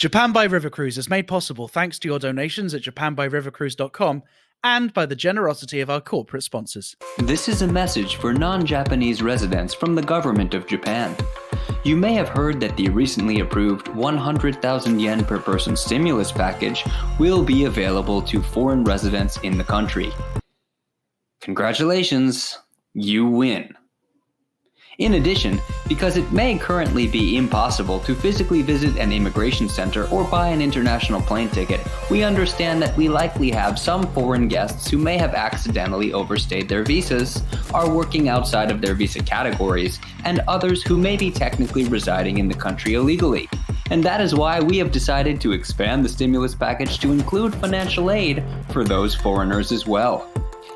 Japan by River Cruise is made possible thanks to your donations at japanbyrivercruise.com and by the generosity of our corporate sponsors. This is a message for non-Japanese residents from the government of Japan. You may have heard that the recently approved 100,000 yen per person stimulus package will be available to foreign residents in the country. Congratulations, you win. In addition, because it may currently be impossible to physically visit an immigration center or buy an international plane ticket, we understand that we likely have some foreign guests who may have accidentally overstayed their visas, are working outside of their visa categories, and others who may be technically residing in the country illegally. And that is why we have decided to expand the stimulus package to include financial aid for those foreigners as well.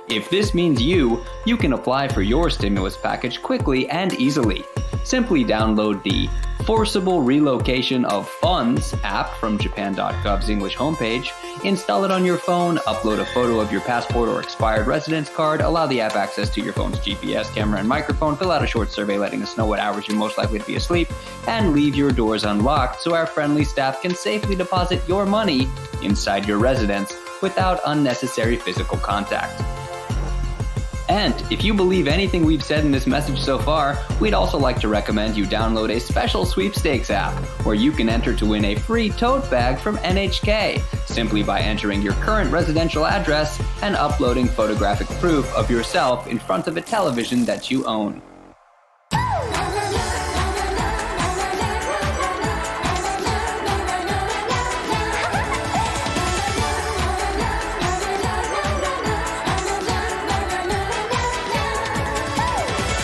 If this means you can apply for your stimulus package quickly and easily. Simply download the Forcible Relocation of Funds app from Japan.gov's English homepage, install it on your phone, upload a photo of your passport or expired residence card, allow the app access to your phone's GPS, camera, and microphone, fill out a short survey letting us know what hours you're most likely to be asleep, and leave your doors unlocked so our friendly staff can safely deposit your money inside your residence without unnecessary physical contact. And if you believe anything we've said in this message so far, we'd also like to recommend you download a special sweepstakes app where you can enter to win a free tote bag from NHK simply by entering your current residential address and uploading photographic proof of yourself in front of a television that you own.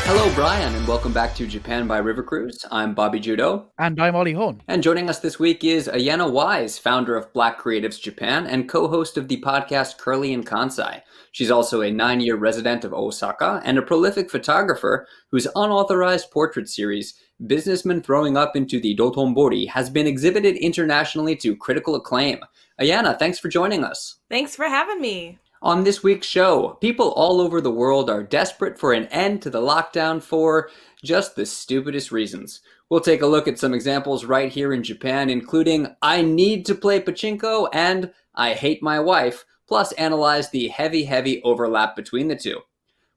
Hello, Brian, and welcome back to Japan by River Cruise. I'm Bobby Judo. And I'm Ollie Horn. And joining us this week is Ayana Wyse, founder of Black Creatives Japan and co-host of the podcast Curly and Kansai. She's also a 9-year resident of Osaka and a prolific photographer whose unauthorized portrait series, Businessmen Throwing Up into the Dotonbori, has been exhibited internationally to critical acclaim. Ayana, thanks for joining us. Thanks for having me. On this week's show, people all over the world are desperate for an end to the lockdown for just the stupidest reasons. We'll take a look at some examples right here in Japan, including I need to play Pachinko and I hate my wife, plus analyze the heavy overlap between the two.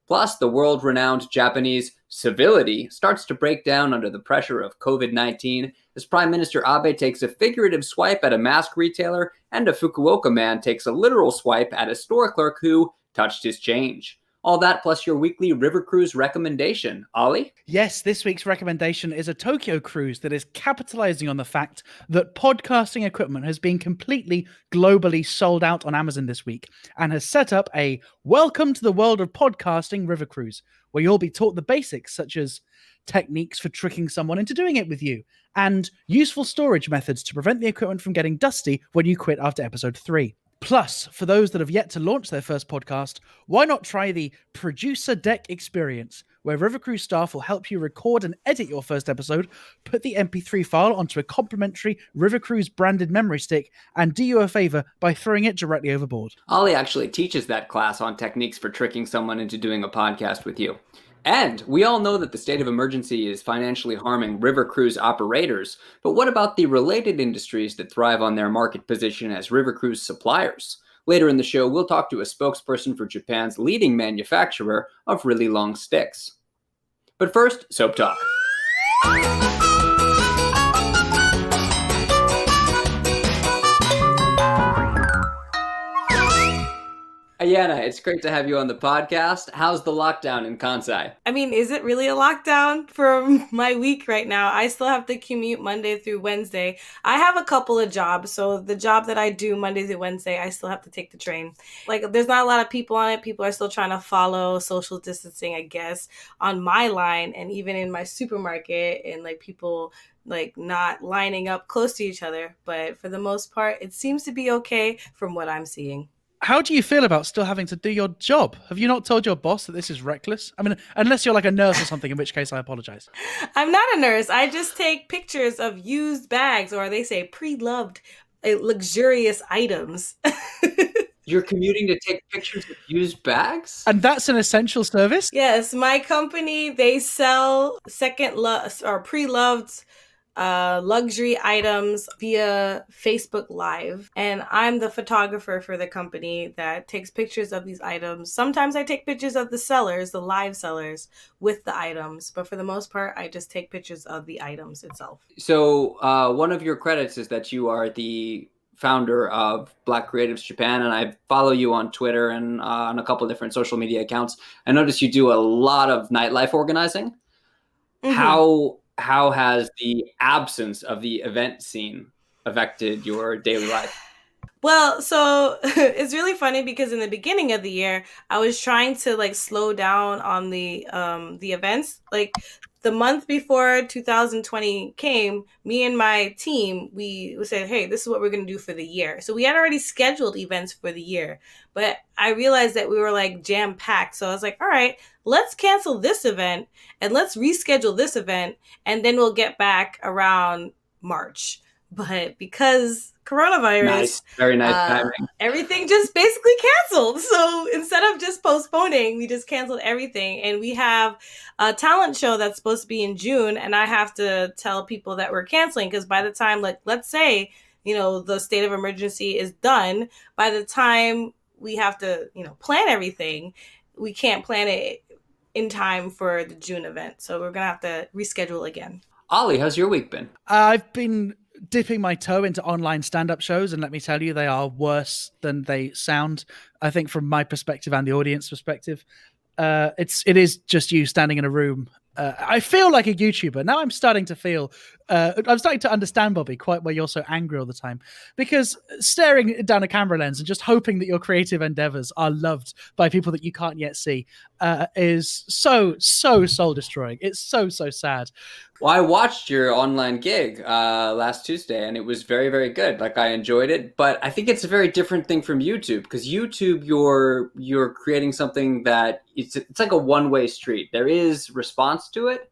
Plus, the world-renowned Japanese civility starts to break down under the pressure of COVID-19 as Prime Minister Abe takes a figurative swipe at a mask retailer and a Fukuoka man takes a literal swipe at a store clerk who touched his change. All that plus your weekly River Cruise recommendation. Ollie? Yes, this week's recommendation is a Tokyo cruise that is capitalizing on the fact that podcasting equipment has been completely globally sold out on Amazon this week and has set up a Welcome to the World of Podcasting River Cruise, where you'll be taught the basics such as techniques for tricking someone into doing it with you and useful storage methods to prevent the equipment from getting dusty when you quit after episode 3. Plus, for those that have yet to launch their first podcast, why not try the Producer Deck experience, where River Cruise staff will help you record and edit your first episode, put the MP3 file onto a complimentary River Cruise branded memory stick, and do you a favor by throwing it directly overboard. Ollie actually teaches that class on techniques for tricking someone into doing a podcast with you. And we all know that the state of emergency is financially harming river cruise operators, but what about the related industries that thrive on their market position as river cruise suppliers? Later in the show, we'll talk to a spokesperson for Japan's leading manufacturer of really long sticks. But first, soap talk. Ayana, it's great to have you on the podcast. How's the lockdown in Kansai? I mean, is it really a lockdown for my week right now? I still have to commute Monday through Wednesday. I have a couple of jobs, so the job that I do Monday through Wednesday, I still have to take the train. Like, there's not a lot of people on it. People are still trying to follow social distancing, I guess, on my line and even in my supermarket, and like people like not lining up close to each other. But for the most part, it seems to be okay from what I'm seeing. How do you feel about still having to do your job? Have you not told your boss that this is reckless? I mean, unless you're like a nurse or something, in which case I apologize. I'm not a nurse. I just take pictures of used bags, or they say pre-loved luxurious items. You're commuting to take pictures of used bags? And that's an essential service? Yes, my company, they sell second or pre-loved luxury items via Facebook Live. And I'm the photographer for the company that takes pictures of these items. Sometimes I take pictures of the sellers, the live sellers, with the items. But for the most part, I just take pictures of the items itself. So one of your credits is that you are the founder of Black Creatives Japan, and I follow you on Twitter and on a couple different social media accounts. I notice you do a lot of nightlife organizing. Mm-hmm. How has the absence of the event scene affected your daily life? Well, so it's really funny because in the beginning of the year, I was trying to like slow down on the events. Like the month before 2020 came, me and my team, we said, hey, this is what we're going to do for the year. So we had already scheduled events for the year, but I realized that we were like jam packed. So I was like, all right, let's cancel this event and let's reschedule this event. And then we'll get back around March. But because coronavirus, very nice timing. Everything just basically canceled. So instead of just postponing, we just canceled everything. And we have a talent show that's supposed to be in June. And I have to tell people that we're canceling because by the time, like, let's say, the state of emergency is done, by the time we have to, plan everything, we can't plan it in time for the June event. So we're going to have to reschedule again. Ollie, how's your week been? I've been dipping my toe into online stand-up shows, and let me tell you, they are worse than they sound. I think from my perspective and the audience perspective, it is just you standing in a room. I feel like a YouTuber. Now I'm starting to understand, Bobby, quite why you're so angry all the time. Because staring down a camera lens and just hoping that your creative endeavors are loved by people that you can't yet see is so soul-destroying. It's so sad. Well, I watched your online gig last Tuesday, and it was very, very good. Like, I enjoyed it, but I think it's a very different thing from YouTube, because YouTube, you're creating something that it's like a one-way street. There is response to it,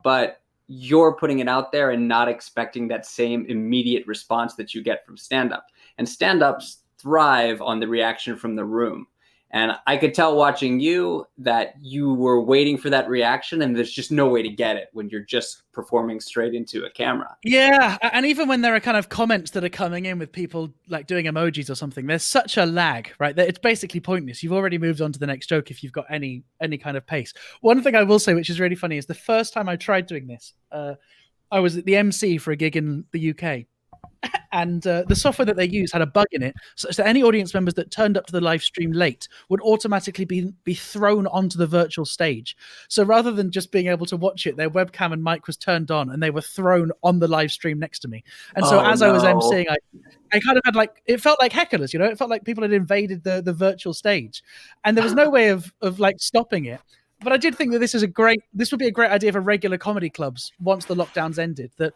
but you're putting it out there and not expecting that same immediate response that you get from stand-up. And stand-ups thrive on the reaction from the room. And I could tell watching you that you were waiting for that reaction, and there's just no way to get it when you're just performing straight into a camera. Yeah, and even when there are kind of comments that are coming in with people like doing emojis or something, there's such a lag, right? That it's basically pointless. You've already moved on to the next joke if you've got any kind of pace. One thing I will say, which is really funny, is the first time I tried doing this, I was at the MC for a gig in the UK. And the software that they use had a bug in it, such that any audience members that turned up to the live stream late would automatically be thrown onto the virtual stage. So rather than just being able to watch it, their webcam and mic was turned on, and they were thrown on the live stream next to me. And so I was emceeing, I kind of had it felt like hecklers, it felt like people had invaded the virtual stage, and there was no way of stopping it. But I did think that this would be a great idea for regular comedy clubs once the lockdowns ended. That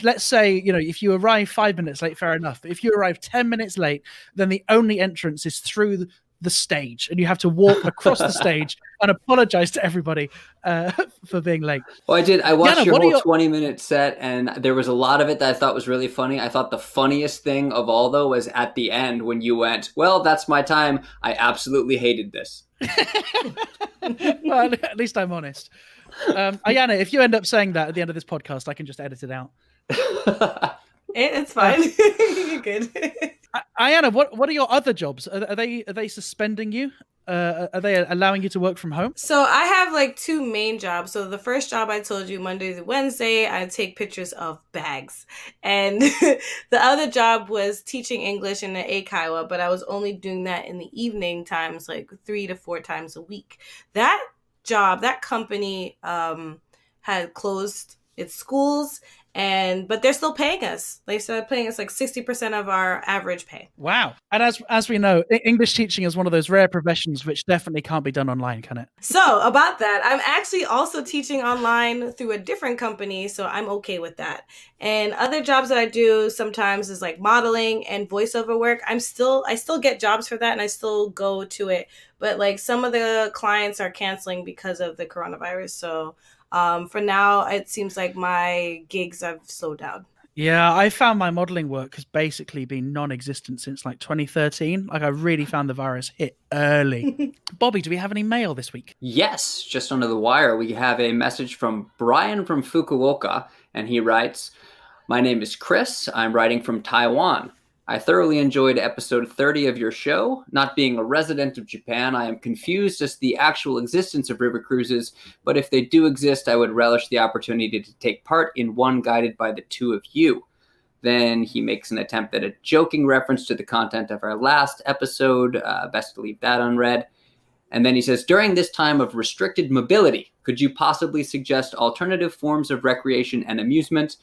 let's say, if you arrive 5 minutes late, fair enough. But if you arrive 10 minutes late, then the only entrance is through the stage, and you have to walk across the stage and apologize to everybody for being late. Well, I watched your whole 20-minute set, and there was a lot of it that I thought was really funny. I thought the funniest thing of all, though, was at the end when you went, well, that's my time. I absolutely hated this. Well, at least I'm honest. Ayana, if you end up saying that at the end of this podcast, I can just edit it out. It's fine. You're good. Ayana, what are your other jobs? Are they suspending you? Are they allowing you to work from home? So I have two main jobs. So the first job I told you, Monday to Wednesday, I take pictures of bags. And the other job was teaching English in the Eikaiwa, but I was only doing that in the evening times, 3 to 4 times a week. That company had closed its schools, but they're still paying us. They started paying us 60% of our average pay. Wow. And as we know, English teaching is one of those rare professions which definitely can't be done online, can it? So about that, I'm actually also teaching online through a different company, so I'm okay with that. And other jobs that I do sometimes is modeling and voiceover work. I still get jobs for that, and I still go to it. But some of the clients are canceling because of the coronavirus. So for now, it seems like my gigs have slowed down. Yeah, I found my modeling work has basically been non-existent since 2013. I really found the virus hit early. Bobby, do we have any mail this week? Yes, just under the wire, we have a message from Brian from Fukuoka, and he writes, My name is Chris. I'm writing from Taiwan. I thoroughly enjoyed episode 30 of your show. Not being a resident of Japan, I am confused as to the actual existence of river cruises, but if they do exist, I would relish the opportunity to take part in one guided by the two of you. Then he makes an attempt at a joking reference to the content of our last episode. Best to leave that unread. And then he says, during this time of restricted mobility, could you possibly suggest alternative forms of recreation and amusement,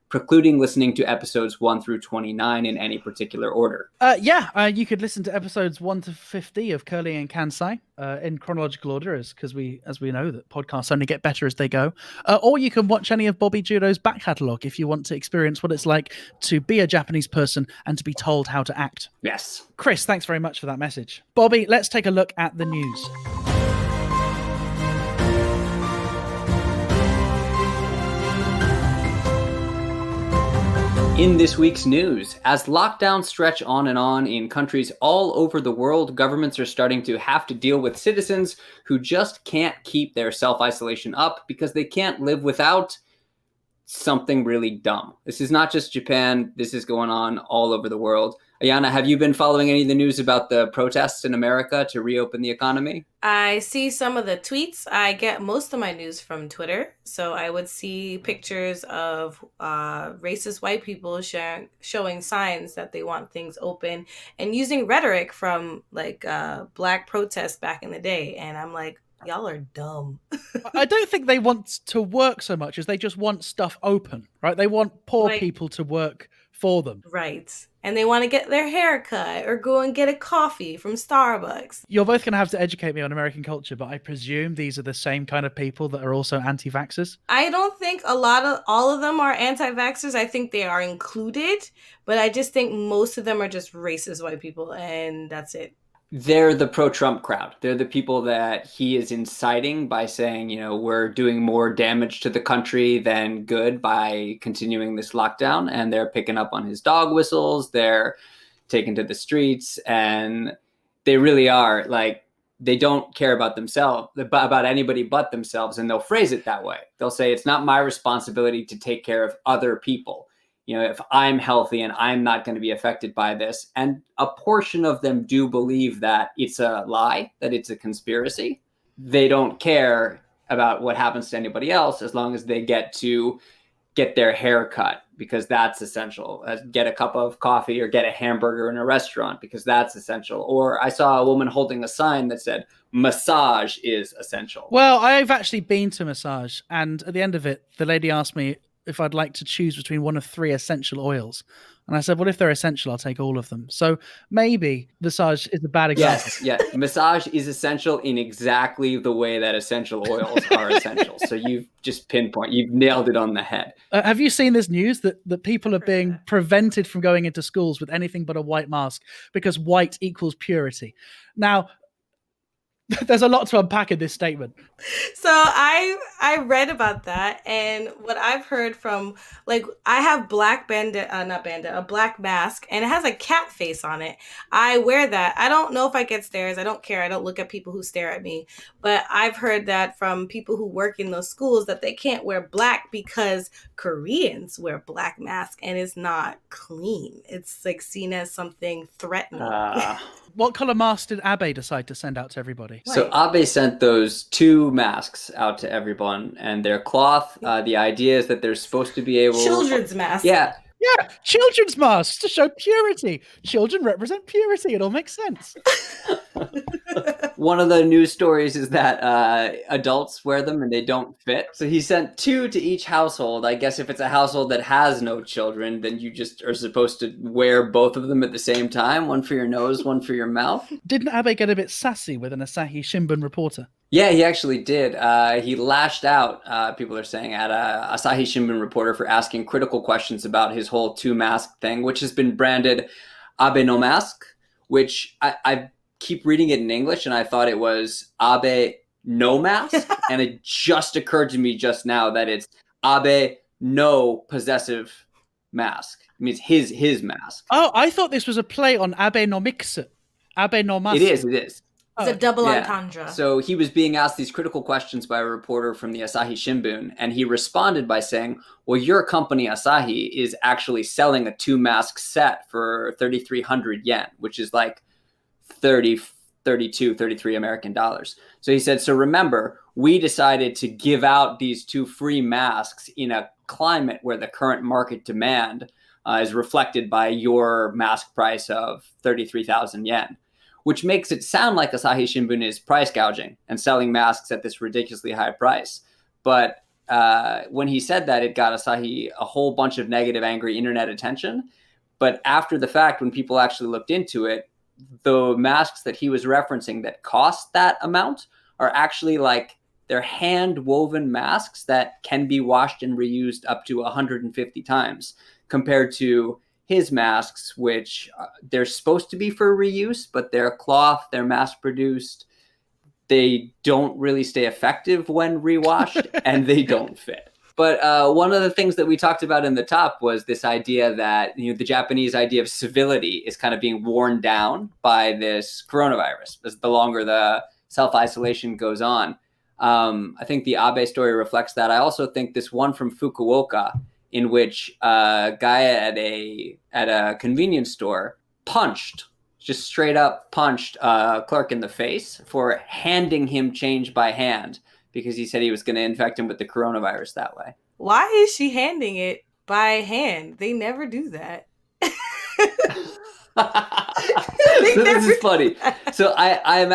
precluding listening to episodes 1 through 29 in any particular order? You could listen to episodes 1 to 50 of Curly and Kansai in chronological order, as we know that podcasts only get better as they go. Or you can watch any of Bobby Judo's back catalogue if you want to experience what it's like to be a Japanese person and to be told how to act. Yes. Chris, thanks very much for that message. Bobby, let's take a look at the news. In this week's news, as lockdowns stretch on and on in countries all over the world, governments are starting to have to deal with citizens who just can't keep their self-isolation up because they can't live without something really dumb. This is not just Japan. This is going on all over the world. Ayana, have you been following any of the news about the protests in America to reopen the economy? I see some of the tweets. I get most of my news from Twitter. So I would see pictures of racist white people showing signs that they want things open and using rhetoric from like black protests back in the day. And I'm like, y'all are dumb. I don't think they want to work so much as they just want stuff open, right? They want poor people to work for them. Right. And they want to get their hair cut or go and get a coffee from Starbucks. You're both going to have to educate me on American culture, but I presume these are the same kind of people that are also anti-vaxxers? I don't think all of them are anti-vaxxers. I think they are included, but I just think most of them are just racist white people, and that's it. They're the pro-Trump crowd. They're the people that he is inciting by saying, we're doing more damage to the country than good by continuing this lockdown. And they're picking up on his dog whistles. They're taken to the streets. And they really are like, they don't care about themselves, about anybody but themselves. And they'll phrase it that way. They'll say, it's not my responsibility to take care of other people. If I'm healthy and I'm not going to be affected by this. And a portion of them do believe that it's a lie, that it's a conspiracy. They don't care about what happens to anybody else as long as they get to get their hair cut, because that's essential. Get a cup of coffee or get a hamburger in a restaurant, because that's essential. Or I saw a woman holding a sign that said, massage is essential. Well, I've actually been to massage, and at the end of it, the lady asked me if I'd like to choose between one of 3 essential oils. And I said, well, if they're essential, I'll take all of them. So maybe massage is a bad example. Yes. Massage is essential in exactly the way that essential oils are essential. So you've just you've nailed it on the head. Have you seen this news that people are being prevented from going into schools with anything but a white mask because white equals purity? Now, there's a lot to unpack in this statement. So I read about that, and what I've heard from, like, I have a black mask, and it has a cat face on it. I wear that. I don't know if I get stares. I don't care. I don't look at people who stare at me. But I've heard that from people who work in those schools that they can't wear black because Koreans wear black masks, and it's not clean. It's like seen as something threatening. What color mask did Abe decide to send out to everybody? So Abe sent those 2 masks out to everyone, and they're cloth. The idea is that they're supposed to be able... Children's masks. Yeah, children's masks to show purity. Children represent purity. It all makes sense. One of the news stories is that adults wear them and they don't fit. So he sent 2 to each household. I guess if it's a household that has no children, then you just are supposed to wear both of them at the same time. One for your nose, one for your mouth. Didn't Abe get a bit sassy with an Asahi Shimbun reporter? Yeah, he actually did. He lashed out, people are saying, at a Asahi Shimbun reporter for asking critical questions about his whole 2-mask thing, which has been branded Abe no mask, which I keep reading it in English, and I thought it was Abe no mask. And it just occurred to me just now that it's Abe no possessive mask. It means his mask. Oh, I thought this was a play on Abenomics. Abenomics. It is. It's a okay. double Yeah. entendre. So he was being asked these critical questions by a reporter from the Asahi Shimbun, and he responded by saying, well, your company, Asahi, is actually selling a 2-mask set for 3,300 yen, which is like 30, 32, 33 American dollars. So he said, so remember, we decided to give out these 2 free masks in a climate where the current market demand is reflected by your mask price of 33,000 yen, which makes it sound like Asahi Shimbun is price gouging and selling masks at this ridiculously high price. But when he said that, it got Asahi a whole bunch of negative, angry internet attention. But after the fact, when people actually looked into it, the masks that he was referencing that cost that amount are actually like they're hand woven masks that can be washed and reused up to 150 times compared to his masks, which they're supposed to be for reuse, but they're cloth, they're mass produced. They don't really stay effective when rewashed and they don't fit. But one of the things that we talked about in the top was this idea that the Japanese idea of civility is kind of being worn down by this coronavirus as the longer the self-isolation goes on. I think the Abe story reflects that. I also think this one from Fukuoka, in which a guy at a convenience store just straight up punched a clerk in the face for handing him change by hand, because he said he was going to infect him with the coronavirus that way. Why is she handing it by hand? They never do that. So this is funny. So I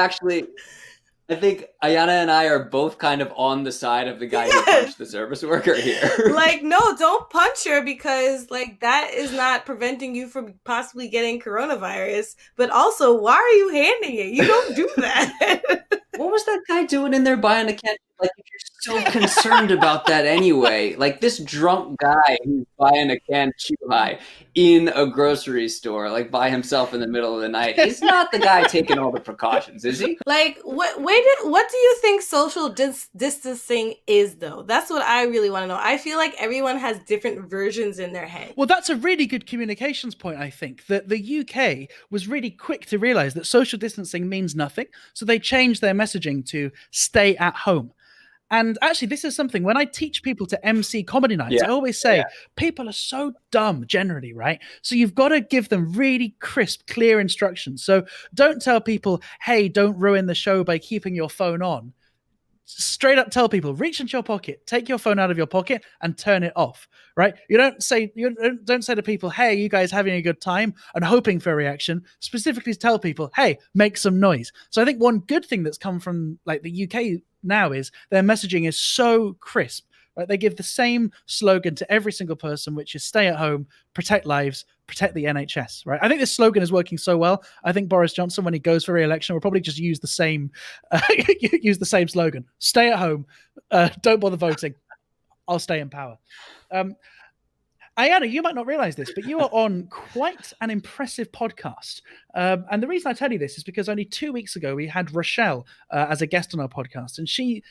think Ayana and I are both kind of on the side of the guy who punched the service worker here. Like, no, don't punch her, because like that is not preventing you from possibly getting coronavirus. But also, why are you handing it? You don't do that. What was that guy doing in there buying a can? Like, if you're so concerned about that anyway, like this drunk guy who's buying a can of Chuhai in a grocery store, like by himself in the middle of the night, he's not the guy taking all the precautions, is he? Like, what do you think social distancing is, though? That's what I really want to know. I feel like everyone has different versions in their head. Well, that's a really good communications point, I think, that the UK was really quick to realize that social distancing means nothing. So they changed their messaging to stay at home. And actually, this is something, when I teach people to MC comedy nights, I always say, people are so dumb generally, right? So you've got to give them really crisp, clear instructions. So don't tell people, hey, don't ruin the show by keeping your phone on. Straight up tell people, reach into your pocket, take your phone out of your pocket and turn it off, right? You don't say to people, hey, you guys having a good time, and hoping for a reaction. Specifically tell people, hey, make some noise. So I think one good thing that's come from like the UK now is their messaging is so crisp, right? They give the same slogan to every single person, which is stay at home, protect lives, protect the NHS, right? I think this slogan is working so well. I think Boris Johnson, when he goes for re-election, will probably just use the same slogan: stay at home, don't bother voting, I'll stay in power. Ayana, you might not realize this, but you are on quite an impressive podcast. And the reason I tell you this is because only 2 weeks ago, we had Rochelle as a guest on our podcast, and she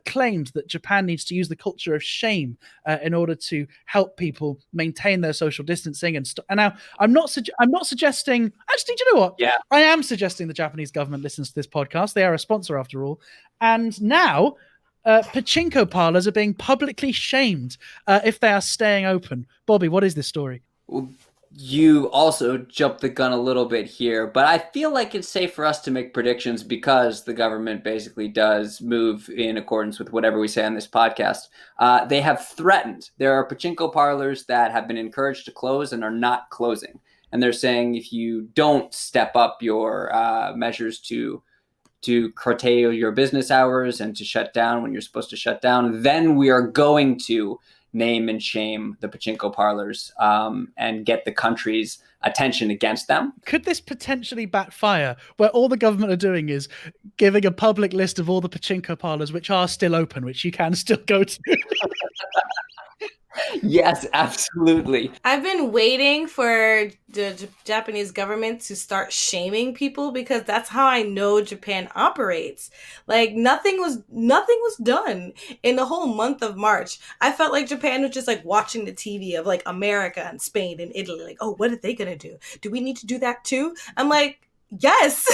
claimed that Japan needs to use the culture of shame in order to help people maintain their social distancing. And now I'm not suggesting, actually, do you know what? Yeah. I am suggesting the Japanese government listens to this podcast. They are a sponsor after all. And now pachinko parlors are being publicly shamed if they are staying open. Bobby, what is this story? You also jumped the gun a little bit here, but I feel like it's safe for us to make predictions because the government basically does move in accordance with whatever we say on this podcast. They have threatened. There are pachinko parlors that have been encouraged to close and are not closing. And they're saying if you don't step up your measures to curtail your business hours and to shut down when you're supposed to shut down, then we are going to name and shame the pachinko parlors and get the country's attention against them. Could this potentially backfire, where all the government are doing is giving a public list of all the pachinko parlors which are still open, which you can still go to? Yes, absolutely. I've been waiting for the Japanese government to start shaming people, because that's how I know Japan operates. Like nothing was done in the whole month of March. I felt like Japan was just like watching the TV of like America and Spain and Italy. Like, oh, what are they gonna do? Do we need to do that too? I'm like, Yes.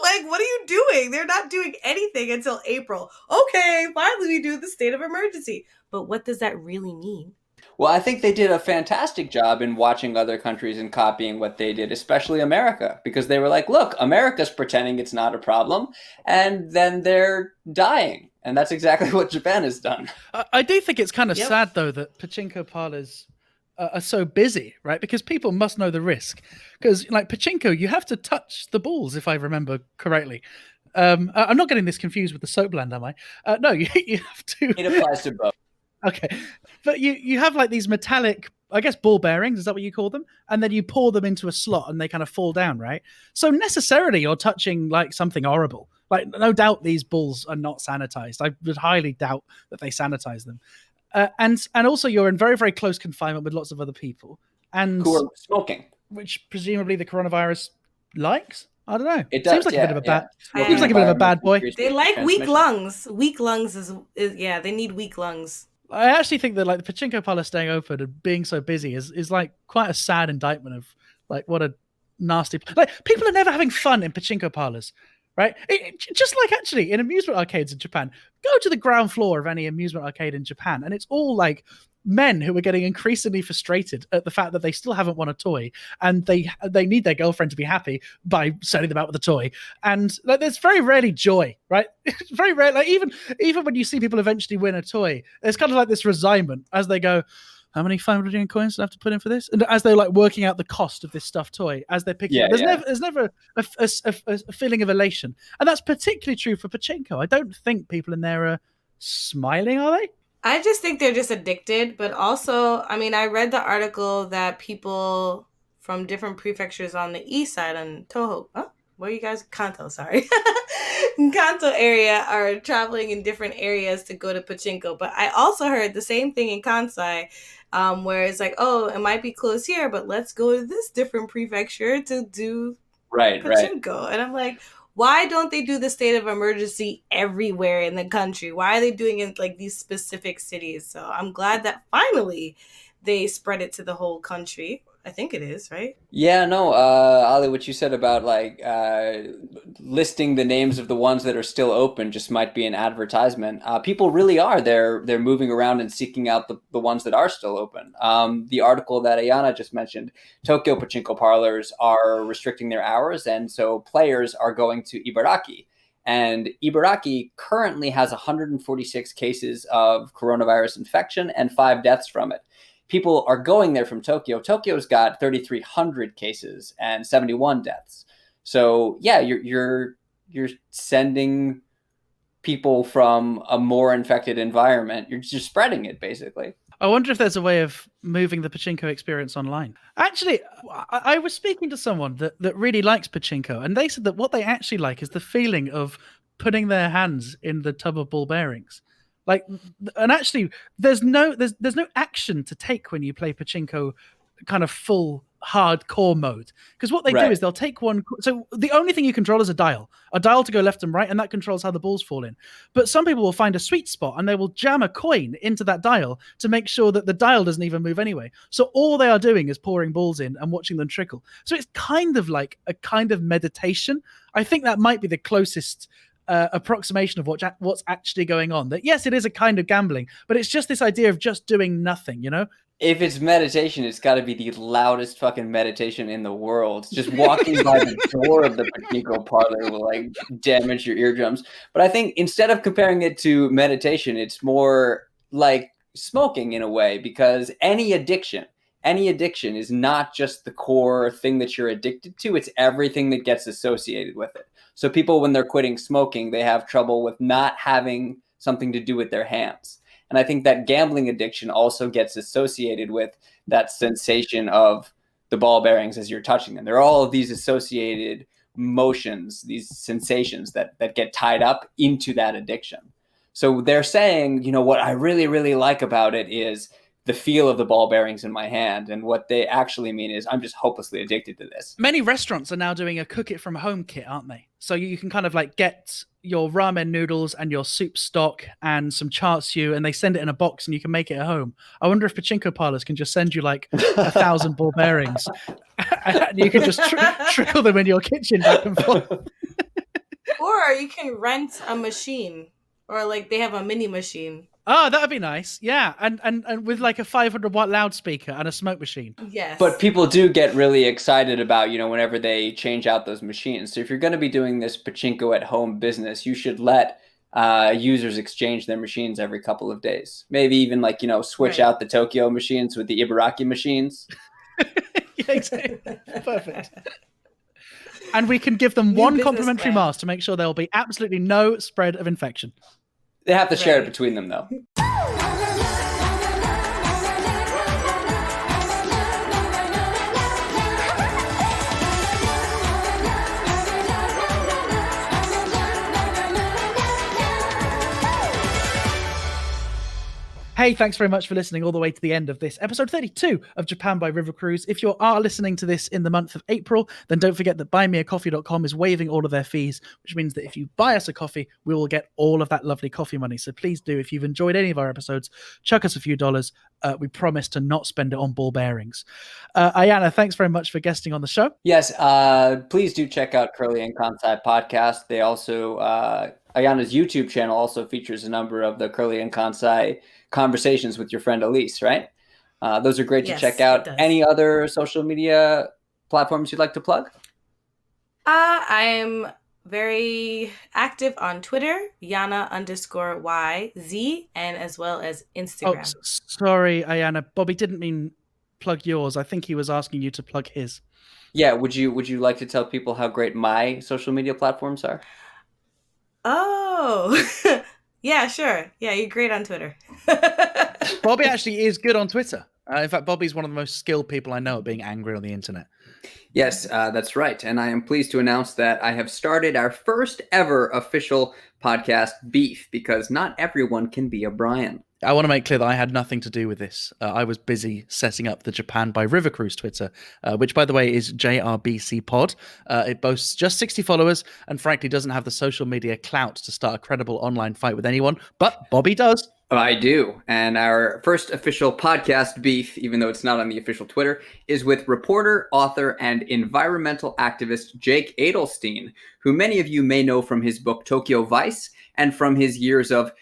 Like, what are you doing? They're not doing anything until April. Okay, finally we do the state of emergency. But what does that really mean? Well, I think they did a fantastic job in watching other countries and copying what they did, especially America, because they were like, look, America's pretending it's not a problem, and then they're dying. And that's exactly what Japan has done. I do think it's kind of Yep. sad, though, that pachinko parlors are so busy, right? Because people must know the risk. Because, like, pachinko, you have to touch the balls, if I remember correctly. I'm not getting this confused with the soap blend, am I? No, you have to. It applies to both. Okay, but you have like these metallic, I guess, ball bearings. Is that what you call them? And then you pour them into a slot, and they kind of fall down, right? So necessarily, you're touching like something horrible. Like, no doubt these balls are not sanitized. I would highly doubt that they sanitize them. And also, you're in very, very close confinement with lots of other people, and Who are smoking. which presumably the coronavirus likes. I don't know. It does, Seems like yeah, a bit of a yeah. bad. Smoking Seems like a bit of a bad boy. increases They like weak transmission. lungs. Weak lungs is yeah, they need weak lungs. I actually think that like the pachinko parlor staying open and being so busy is like quite a sad indictment of like what a nasty, like, people are never having fun in pachinko parlors, right? Just like actually in amusement arcades in Japan, go to the ground floor of any amusement arcade in Japan, and it's all like men who are getting increasingly frustrated at the fact that they still haven't won a toy, and they need their girlfriend to be happy by sending them out with a toy, and like there's very rarely joy, right? It's very rare. Like even when you see people eventually win a toy, there's kind of like this resignment as they go, how many 500 yen coins do I have to put in for this? And as they're like working out the cost of this stuffed toy, as they're picking it, there's never a feeling of elation. And that's particularly true for pachinko. I don't think people in there are smiling, are they? I just think they're just addicted, but also, I mean, I read the article that people from different prefectures on the east side on Toho, where you guys? Kanto, sorry. Kanto area are traveling in different areas to go to pachinko. But I also heard the same thing in Kansai, where it's like, oh, it might be close here, but let's go to this different prefecture to do pachinko. And I'm like, why don't they do the state of emergency everywhere in the country? Why are they doing it like these specific cities? So I'm glad that finally they spread it to the whole country. I think it is, right? Yeah, no, Ollie, what you said about like listing the names of the ones that are still open just might be an advertisement. People really are. They're moving around and seeking out the ones that are still open. The article that Ayana just mentioned, Tokyo pachinko parlors are restricting their hours, and so players are going to Ibaraki. And Ibaraki currently has 146 cases of coronavirus infection and 5 deaths from it. People are going there from Tokyo. Tokyo's got 3,300 cases and 71 deaths. So yeah, you're sending people from a more infected environment. You're just spreading it basically. I wonder if there's a way of moving the pachinko experience online. Actually, I was speaking to someone that really likes pachinko, and they said that what they actually like is the feeling of putting their hands in the tub of ball bearings. Like, and actually, there's no action to take when you play pachinko, kind of full hardcore mode. Because what they do is they'll take one. So the only thing you control is a dial to go left and right, and that controls how the balls fall in. But some people will find a sweet spot and they will jam a coin into that dial to make sure that the dial doesn't even move anyway. So all they are doing is pouring balls in and watching them trickle. So it's kind of like a kind of meditation. I think that might be the closest approximation of what's actually going on. That yes, it is a kind of gambling, but it's just this idea of just doing nothing, you know? If it's meditation, it's got to be the loudest fucking meditation in the world. Just walking by the door of the pachinko parlor will like damage your eardrums. But I think instead of comparing it to meditation, it's more like smoking in a way, because any addiction is not just the core thing that you're addicted to. It's everything that gets associated with it. So people, when they're quitting smoking, they have trouble with not having something to do with their hands. And I think that gambling addiction also gets associated with that sensation of the ball bearings as you're touching them. There are all of these associated motions, these sensations that get tied up into that addiction. So they're saying, you know, what I really, really like about it is the feel of the ball bearings in my hand. And what they actually mean is I'm just hopelessly addicted to this. Many restaurants are now doing a cook it from home kit, aren't they? So you can kind of like get your ramen noodles and your soup stock and some char-siu, and they send it in a box and you can make it at home. I wonder if pachinko parlors can just send you like 1,000 ball bearings And you can just trickle them in your kitchen back and forth. Or you can rent a machine, or like they have a mini machine. Oh, that'd be nice. Yeah, and with like a 500-watt loudspeaker and a smoke machine. Yes. But people do get really excited about, whenever they change out those machines. So if you're going to be doing this Pachinko at home business, you should let users exchange their machines every couple of days. Maybe even switch out the Tokyo machines with the Ibaraki machines. Yeah, exactly. Perfect. And we can give them one complimentary mask to make sure there will be absolutely no spread of infection. They have to share it between them, though. Hey, thanks very much for listening all the way to the end of this episode 32 of Japan by River Cruise. If you are listening to this in the month of April, then don't forget that buymeacoffee.com is waiving all of their fees, which means that if you buy us a coffee, we will get all of that lovely coffee money. So please do, if you've enjoyed any of our episodes, chuck us a few dollars. We promise to not spend it on ball bearings. Ayana, thanks very much for guesting on the show. Yes, please do check out Curly and Kansai podcast. They also, Ayana's YouTube channel also features a number of the Curly and Kansai conversations with your friend Elise, right? Those are great to check out. Any other social media platforms you'd like to plug? I'm very active on Twitter, Yana_YZ, and as well as Instagram. Oh, sorry, Ayana. Bobby didn't mean plug yours. I think he was asking you to plug his. Yeah, would you like to tell people how great my social media platforms are? Oh, yeah, sure. Yeah, you're great on Twitter. Bobby actually is good on Twitter. In fact, Bobby's one of the most skilled people I know at being angry on the internet. Yes, that's right. And I am pleased to announce that I have started our first ever official podcast, Beef, because not everyone can be a Brian. I want to make clear that I had nothing to do with this. I was busy setting up the Japan by River Cruise Twitter, which, by the way, is JRBC Pod. It boasts just 60 followers and, frankly, doesn't have the social media clout to start a credible online fight with anyone. But Bobby does. I do. And our first official podcast, Beef, even though it's not on the official Twitter, is with reporter, author, and environmental activist Jake Adelstein, who many of you may know from his book Tokyo Vice and from his years of,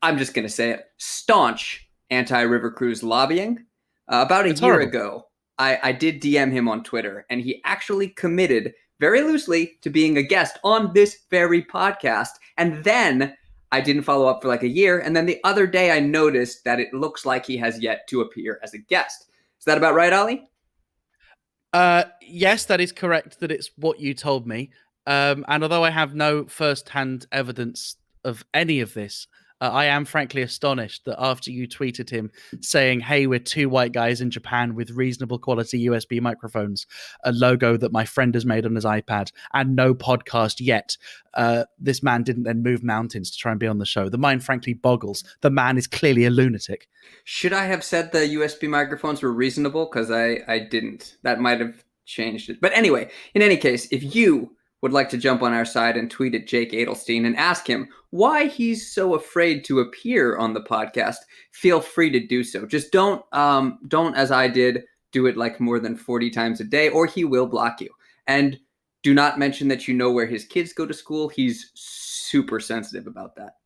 I'm just going to say it, staunch anti-river cruise lobbying. About a year ago, I did DM him on Twitter, and he actually committed very loosely to being a guest on this very podcast. And then I didn't follow up for like a year. And then the other day I noticed that it looks like he has yet to appear as a guest. Is that about right, Ollie? Yes, that is correct. That it's what you told me. And although I have no first-hand evidence of any of this, I am frankly astonished that after you tweeted him saying, hey, we're two white guys in Japan with reasonable quality USB microphones, a logo that my friend has made on his iPad, and no podcast yet, this man didn't then move mountains to try and be on the show. The mind frankly boggles. The man is clearly a lunatic. Should I have said the USB microphones were reasonable? Because I didn't. That might have changed it. But anyway, in any case, if you would like to jump on our side and tweet at Jake Adelstein and ask him why he's so afraid to appear on the podcast, feel free to do so. Just don't, as I did, do it like more than 40 times a day, or he will block you. And do not mention that you know where his kids go to school. He's super sensitive about that.